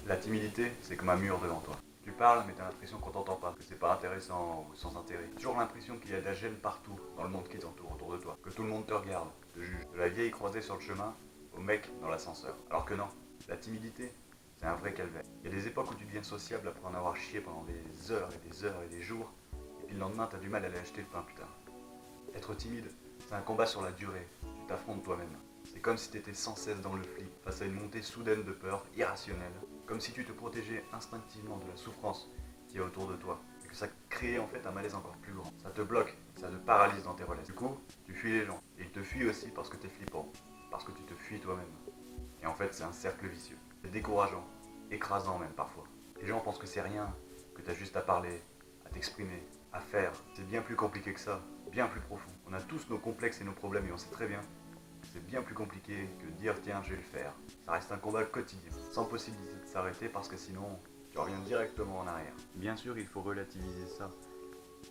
La timidité, c'est comme un mur devant toi. Tu parles, mais t'as l'impression qu'on t'entend pas, que c'est pas intéressant ou sans intérêt. Toujours l'impression qu'il y a de la gêne partout dans le monde qui t'entoure, autour de toi. Que tout le monde te regarde, te juge. De la vieille croisée sur le chemin au mec dans l'ascenseur. Alors que non, la timidité, c'est un vrai calvaire. Il y a des époques où tu deviens sociable après en avoir chié pendant des heures et des heures et des jours, et puis le lendemain, t'as du mal à aller acheter le pain, putain. Être timide, c'est un combat sur la durée. Tu t'affrontes toi-même. C'est comme si tu étais sans cesse dans le flip, face à une montée soudaine de peur, irrationnelle. Comme si tu te protégeais instinctivement de la souffrance qui est autour de toi. Et que ça créait en fait un malaise encore plus grand. Ça te bloque, ça te paralyse dans tes relations. Du coup, tu fuis les gens. Et ils te fuient aussi parce que t'es flippant. Parce que tu te fuis toi-même. Et en fait, c'est un cercle vicieux. C'est décourageant, écrasant même parfois. Les gens pensent que c'est rien, que t'as juste à parler, à t'exprimer, à faire. C'est bien plus compliqué que ça, bien plus profond. On a tous nos complexes et nos problèmes et on sait très bien que c'est bien plus compliqué que de dire tiens je vais le faire. Ça reste un combat quotidien, sans possibilité de s'arrêter parce que sinon tu reviens directement en arrière. Bien sûr il faut relativiser ça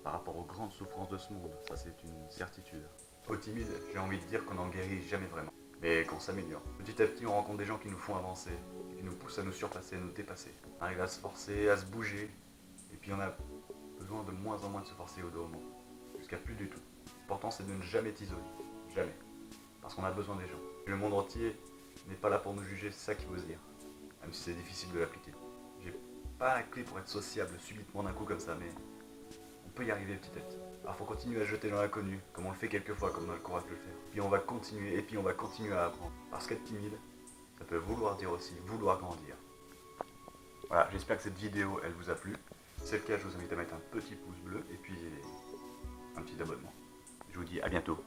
par rapport aux grandes souffrances de ce monde, ça c'est une certitude. Aux timides, j'ai envie de dire qu'on n'en guérit jamais vraiment, mais qu'on s'améliore. Petit à petit on rencontre des gens qui nous font avancer, qui nous poussent à nous surpasser, à nous dépasser. On arrive à se forcer, à se bouger, et puis on a besoin de moins en moins de se forcer au dos au monde, jusqu'à plus du tout. L'important c'est de ne jamais t'isoler, jamais, parce qu'on a besoin des gens. Et le monde entier n'est pas là pour nous juger, c'est ça qu'il faut se dire, même si c'est difficile de l'appliquer. J'ai pas la clé pour être sociable subitement d'un coup comme ça, mais on peut y arriver petit à petit. Alors faut continuer à jeter dans l'inconnu, comme on le fait quelquefois, comme on a le courage de le faire. Puis on va continuer, et puis on va continuer à apprendre. Parce qu'être timide, ça peut vouloir dire aussi vouloir grandir. Voilà, j'espère que cette vidéo, elle vous a plu. Si c'est le cas, je vous invite à mettre un petit pouce bleu, et puis un petit abonnement. Je vous dis à bientôt.